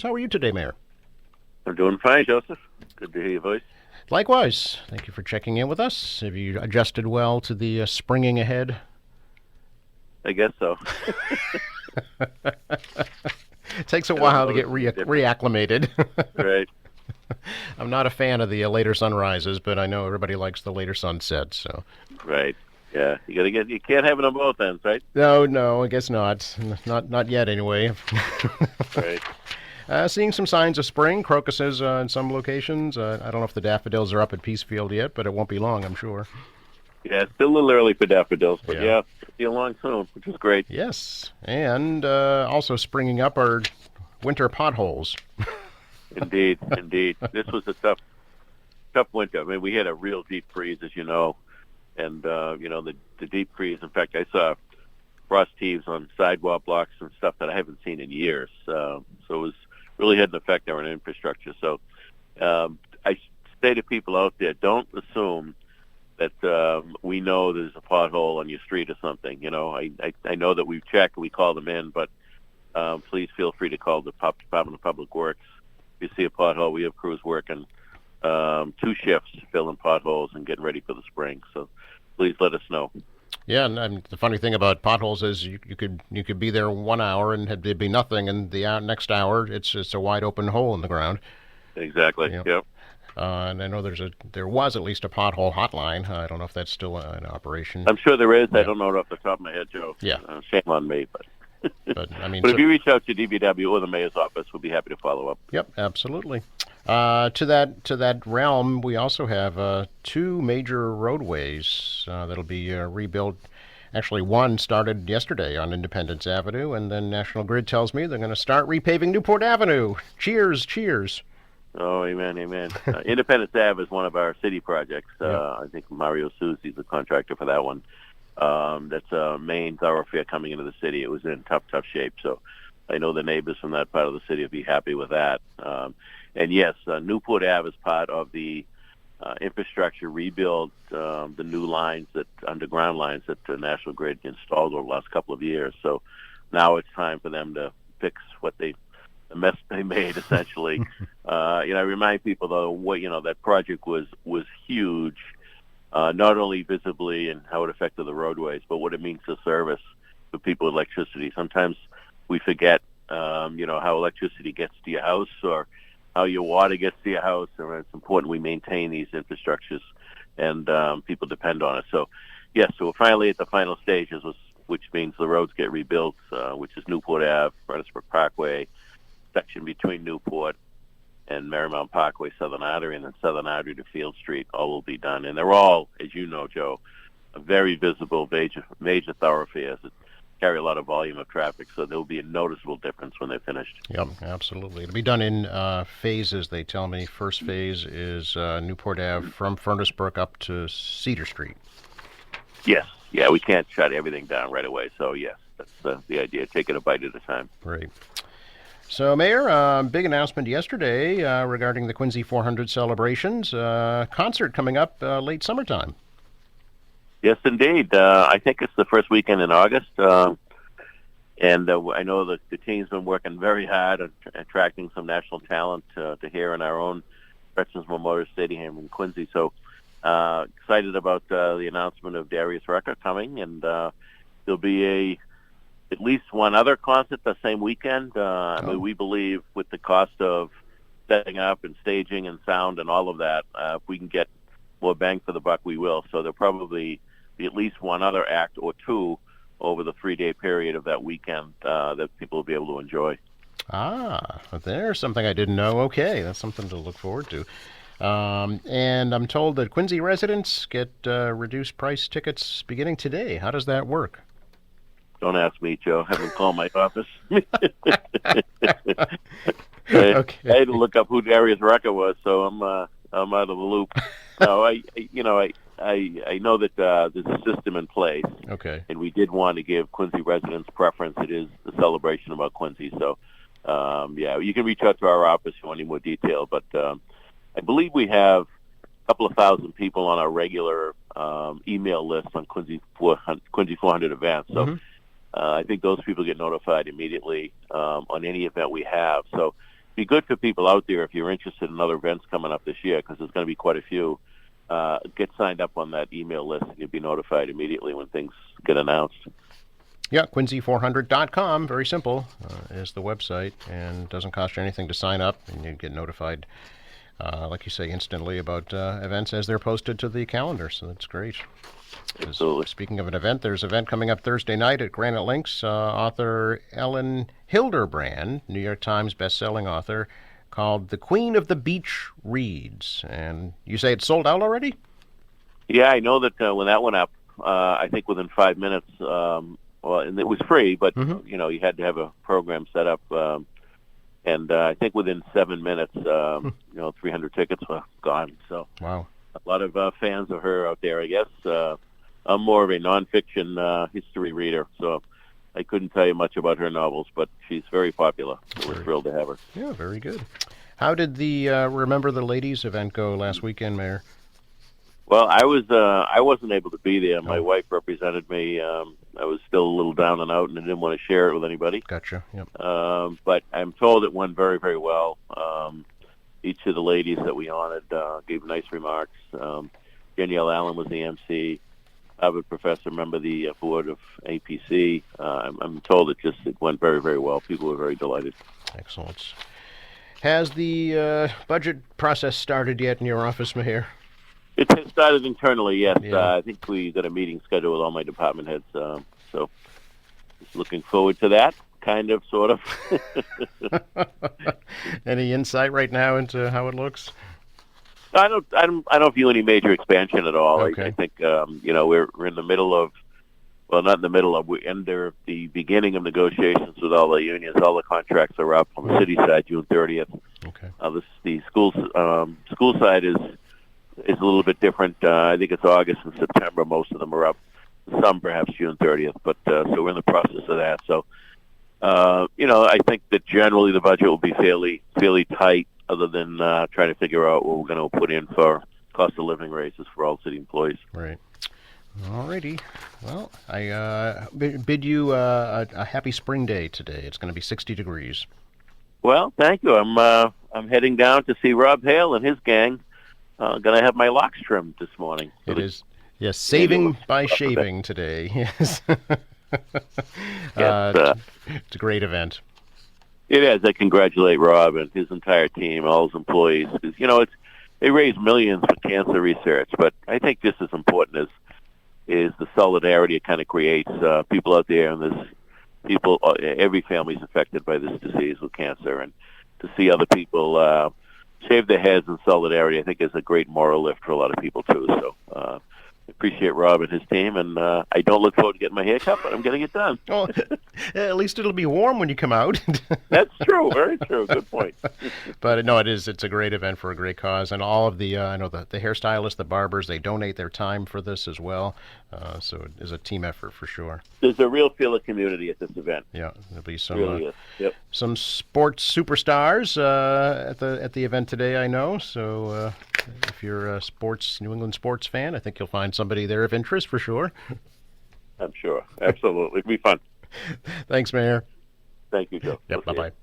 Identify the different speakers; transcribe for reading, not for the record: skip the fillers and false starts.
Speaker 1: How are you today, Mayor?
Speaker 2: I'm doing fine, Joseph. Good to hear your voice.
Speaker 1: Likewise. Thank you for checking in with us. Have you adjusted well to the springing ahead?
Speaker 2: I guess so.
Speaker 1: It takes a
Speaker 2: I don't
Speaker 1: while to
Speaker 2: notice
Speaker 1: get
Speaker 2: any difference.
Speaker 1: reacclimated.
Speaker 2: Right,
Speaker 1: I'm not a fan of the later sunrises, but I know everybody likes the later sunsets. So,
Speaker 2: right. Yeah, you can't have it on both ends, right?
Speaker 1: no, I guess not. Not yet, anyway.
Speaker 2: Right.
Speaker 1: Seeing some signs of spring, crocuses in some locations. I don't know if the daffodils are up at Peacefield yet, but it won't be long, I'm sure.
Speaker 2: Yeah, it's still a little early for daffodils, but
Speaker 1: Yeah.
Speaker 2: yeah, it'll be along soon, which is great.
Speaker 1: Yes, and also springing up are winter potholes.
Speaker 2: Indeed, indeed. This was a tough winter. I mean, we had a real deep freeze, as you know, and the deep freeze. In fact, I saw frost heaves on sidewalk blocks and stuff that I haven't seen in years. So it was really had an effect on our infrastructure. So I say to people out there, don't assume that we know there's a pothole on your street or something. I know that we've checked, we call them in, but please feel free to call the Department of Public Works. If you see a pothole, we have crews working two shifts filling potholes and getting ready for the spring. So please let us know.
Speaker 1: Yeah, and the funny thing about potholes is you could be there 1 hour and there'd be nothing, and the next hour it's just a wide open hole in the ground.
Speaker 2: Exactly.
Speaker 1: You know,
Speaker 2: Yep.
Speaker 1: and I know there was at least a pothole hotline. I don't know if that's still in operation.
Speaker 2: I'm sure there is. I
Speaker 1: Yeah,
Speaker 2: don't know it off the top of my head, Joe.
Speaker 1: yeah,
Speaker 2: Shame on me, but
Speaker 1: but I mean,
Speaker 2: but if
Speaker 1: so
Speaker 2: you reach out to DBW or the mayor's office, we'll be happy to follow up.
Speaker 1: yep, absolutely. To that realm, we also have two major roadways that'll be rebuilt. Actually, one started yesterday on Independence Avenue, and then National Grid tells me they're going to start repaving Newport Avenue. Cheers, cheers.
Speaker 2: Oh, amen, amen. Independence Ave is one of our city projects.
Speaker 1: Yep.
Speaker 2: I think Mario Souzi's the contractor for that one. That's a main thoroughfare coming into the city. It was in tough shape, so I know the neighbors from that part of the city will be happy with that. And yes, Newport Ave is part of the infrastructure rebuild, the new lines underground lines that the National Grid installed over the last couple of years. So now it's time for them to fix the mess they made, essentially. I remind people though, that project was huge, not only visibly and how it affected the roadways, but what it means to service for people with electricity. Sometimes we forget, how electricity gets to your house or how your water gets to your house, and it's important we maintain these infrastructures, and people depend on it. So, yes, so we're finally at the final stages, which means the roads get rebuilt, which is Newport Ave, Fredericksburg Parkway, section between Newport and Marymount Parkway, Southern Artery, and then Southern Artery to Field Street. All will be done, and they're all, as you know, Joe, very visible major thoroughfares that carry a lot of volume of traffic. So there will be a noticeable difference when they're finished.
Speaker 1: Yep, absolutely. It'll be done in phases, they tell me. First phase is Newport Ave from Furnace Brook up to Cedar Street.
Speaker 2: Yes, yeah, we can't shut everything down right away. So yes, that's the idea. Take it a bite at a time.
Speaker 1: Great. So, Mayor, big announcement yesterday regarding the Quincy 400 celebrations. Concert coming up late summertime.
Speaker 2: Yes, indeed. I think it's the first weekend in August. And I know that the team's been working very hard at attracting some national talent to here in our own Veterans Memorial Stadium in Quincy. So excited about the announcement of Darius Rucker coming, and there'll be at least one other concert the same weekend. I mean, we believe with the cost of setting up and staging and sound and all of that, if we can get more bang for the buck, we will. So there'll probably be at least one other act or two over the 3-day period of that weekend that people will be able to enjoy.
Speaker 1: Ah, there's something I didn't know. Okay, that's something to look forward to. And I'm told that Quincy residents get reduced price tickets beginning today. How does that work?
Speaker 2: Don't ask me, Joe. Have them call my office. I
Speaker 1: Okay.
Speaker 2: had to look up who Darius Rucker was, so I'm out of the loop. No, I know that there's a system in place,
Speaker 1: Okay.
Speaker 2: and we did want to give Quincy residents preference. It is the celebration about Quincy, so yeah, you can reach out to our office if you want any more detail. But I believe we have a couple of thousand people on our regular email list on Quincy 400 events. So
Speaker 1: Mm-hmm.
Speaker 2: I think those people get notified immediately on any event we have. So be good for people out there if you're interested in other events coming up this year, because there's going to be quite a few. Get signed up on that email list, and you'll be notified immediately when things get announced.
Speaker 1: Yeah, Quincy400.com, very simple, is the website, and doesn't cost you anything to sign up, and you get notified, like you say, instantly about events as they're posted to the calendar, so that's great.
Speaker 2: Absolutely.
Speaker 1: Speaking of an event, there's an event coming up Thursday night at Granite Links. Author Ellen Hilderbrand, New York Times bestselling author, called The Queen of the Beach Reads. And you say it's sold out already?
Speaker 2: Yeah, I know that when that went up, I think within 5 minutes, well, and it was free, but, you know, you had to have a program set up. And I think within 7 minutes, you know, 300 tickets were gone. So
Speaker 1: Wow.
Speaker 2: a lot of fans of her out there, I guess. I'm more of a nonfiction history reader, so I couldn't tell you much about her novels, but she's very popular. So we're thrilled to have her.
Speaker 1: Yeah, very good. How did the Remember the Ladies event go last weekend, Mayor?
Speaker 2: Well, I wasn't able to be there. My wife represented me. I was still a little down and out, and I didn't want to share it with anybody.
Speaker 1: Gotcha. Yep.
Speaker 2: But I'm told it went very, very well. Each of the ladies that we honored gave nice remarks. Danielle Allen was the MC. Harvard professor, member of the board of APC. I'm told it went very, very well. People were very delighted.
Speaker 1: Excellent. Has the budget process started yet in your office, Mayor?
Speaker 2: It has started internally, yes.
Speaker 1: Yeah.
Speaker 2: I think we got a meeting scheduled with all my department heads, so just looking forward to that, kind of, sort of.
Speaker 1: Any insight right now into how it looks?
Speaker 2: I don't view any major expansion at all.
Speaker 1: Okay.
Speaker 2: I think you know, we're in the middle of, well, not in the middle of, we're under the beginning of negotiations with all the unions. All the contracts are up on the city side June 30th.
Speaker 1: Okay.
Speaker 2: The school side is a little bit different. I think it's August and September. Most of them are up. Some perhaps June 30th. But so we're in the process of that. So you know, I think that generally the budget will be fairly tight, other than trying to figure out what we're going to put in for cost of living raises for all city employees.
Speaker 1: Right. Alrighty. Well, I bid you a happy spring day today. It's going to be 60 degrees.
Speaker 2: Well, thank you. I'm heading down to see Rob Hale and his gang. Going to have my locks trimmed this morning. So
Speaker 1: It is, yes, saving by shaving today. Yes. It's a great event.
Speaker 2: It is. I congratulate Rob and his entire team, all his employees. 'Cause, you know, they raise millions for cancer research, but I think just as important is the solidarity it kind of creates. People out there, and there's people, every family's affected by this disease with cancer, and to see other people shave their heads in solidarity, I think is a great moral lift for a lot of people too. So appreciate Rob and his team, and I don't look forward to getting my hair cut, but I'm getting it done.
Speaker 1: Well, at least it'll be warm when you come out.
Speaker 2: That's true. Very true. Good point.
Speaker 1: But no, it's a great event for a great cause, and all of the I know the hairstylists, the barbers, they donate their time for this as well. So it is a team effort for sure.
Speaker 2: There's a real feel of community at this event.
Speaker 1: Yeah, there'll be some
Speaker 2: Really is. Yep.
Speaker 1: some sports superstars at the event today, I know. So if you're a New England sports fan, I think you'll find somebody there of interest for sure.
Speaker 2: I'm sure. Absolutely. It'll be fun.
Speaker 1: Thanks, Mayor.
Speaker 2: Thank you, Joe.
Speaker 1: Yep.
Speaker 2: We'll see
Speaker 1: Bye
Speaker 2: you.
Speaker 1: bye.